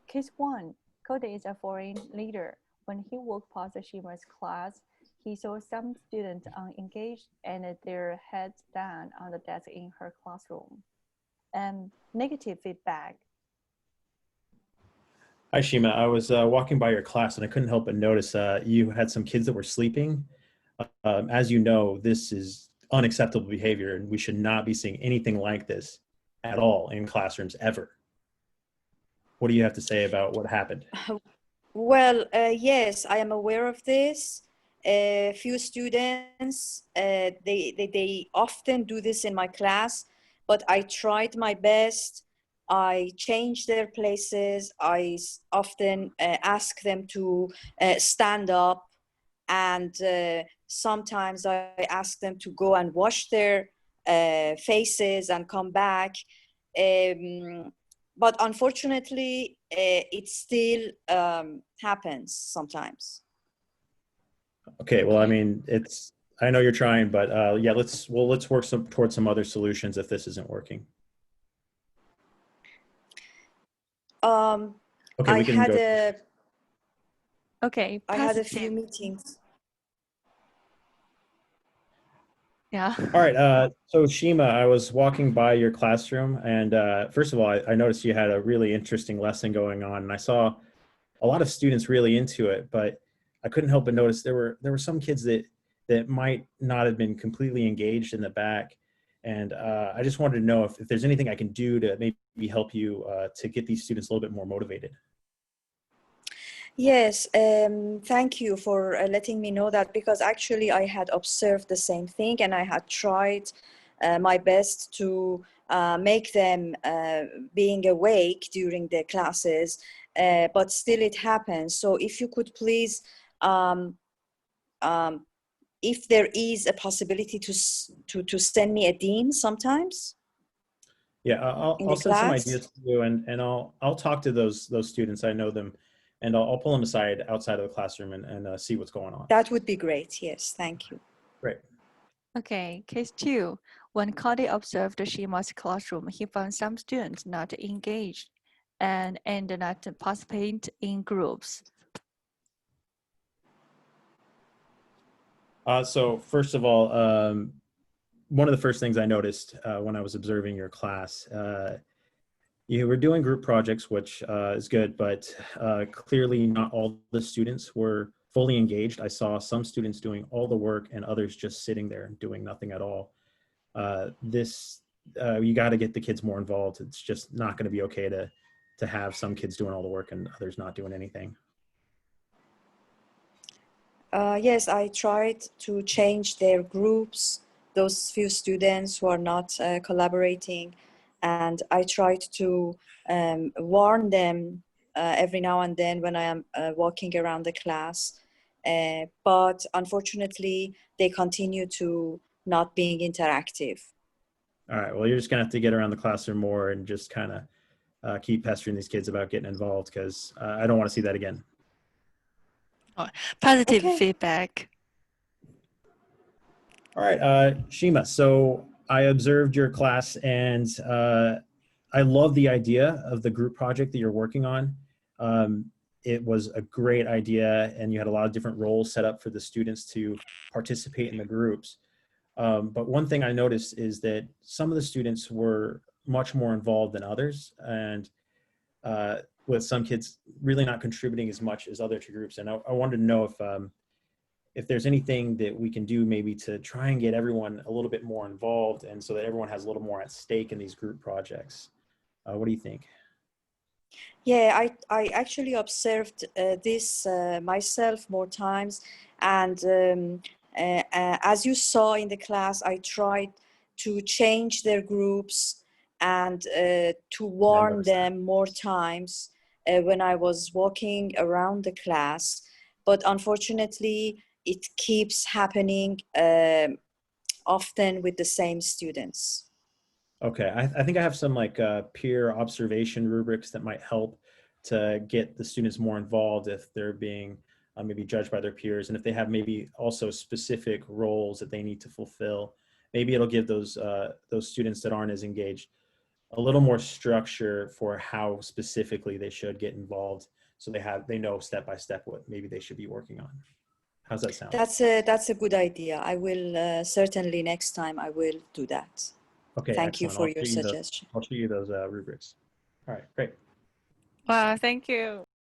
Case 1, Cody is a foreign leader. When he walked past Shima's class, he saw some students unengaged and their heads down on the desk in her classroom. Negative feedback. Hi, Shima. I was walking by your class and I couldn't help but notice you had some kids that were sleeping. As you know, this is unacceptable behavior and we should not be seeing anything like this at all in classrooms ever. What do you have to say about what happened? Well, yes, I am aware of this. A few students, they often do this in my class, but I tried my best. I changed their places. I often ask them to stand up, and sometimes I ask them to go and wash their faces and come back. But unfortunately, it still happens sometimes. Okay, well, I mean, I know you're trying, but yeah, let's work towards some other solutions if this isn't working. Okay, we can go. Okay, I had a few meetings. Yeah. All right. So Shima, I was walking by your classroom, and first of all, I noticed you had a really interesting lesson going on, and I saw a lot of students really into it. But I couldn't help but notice there were some kids that might not have been completely engaged in the back, and I just wanted to know if there's anything I can do to maybe help you to get these students a little bit more motivated. Yes, thank you for letting me know that, because actually I had observed the same thing and I had tried my best to make them being awake during the classes, but still it happens. So if you could please, if there is a possibility to send me a dean sometimes. Yeah, I'll send some ideas to you, and I'll talk to those students. I know them, and I'll pull them aside outside of the classroom and see what's going on. That would be great. Yes, thank you. Great. Okay, case 2. When Cody observed Shima's classroom, he found some students not engaged and not participate in groups. So first of all, one of the first things I noticed when I was observing your class, you were doing group projects, which is good, but clearly not all the students were fully engaged. I saw some students doing all the work and others just sitting there doing nothing at all. You got to get the kids more involved. It's just not going to be okay to have some kids doing all the work and others not doing anything. Yes, I tried to change their groups, those few students who are not collaborating, and I tried to warn them every now and then when I am walking around the class, but unfortunately they continue to not being interactive. All right, well, you're just gonna have to get around the classroom more and just kind of keep pestering these kids about getting involved, because I don't want to see that again. Positive feedback. All right, Shima, so I observed your class and I love the idea of the group project that you're working on. It was a great idea and you had a lot of different roles set up for the students to participate in the groups. But one thing I noticed is that some of the students were much more involved than others, and with some kids really not contributing as much as other two groups. And I wanted to know if there's anything that we can do maybe to try and get everyone a little bit more involved, and so that everyone has a little more at stake in these group projects. What do you think? Yeah, I actually observed this myself more times, and as you saw in the class, I tried to change their groups and to warn them more times when I was walking around the class, but unfortunately it keeps happening often with the same students. Okay, I think I have some like peer observation rubrics that might help to get the students more involved if they're being maybe judged by their peers, and if they have maybe also specific roles that they need to fulfill. Maybe it'll give those students that aren't as engaged a little more structure for how specifically they should get involved, so they know step by step what maybe they should be working on. How's that sound? That's a good idea. I will certainly next time I will do that. Okay, Thank you excellent. for your suggestion. I'll show you those rubrics. All right, great. Wow, thank you.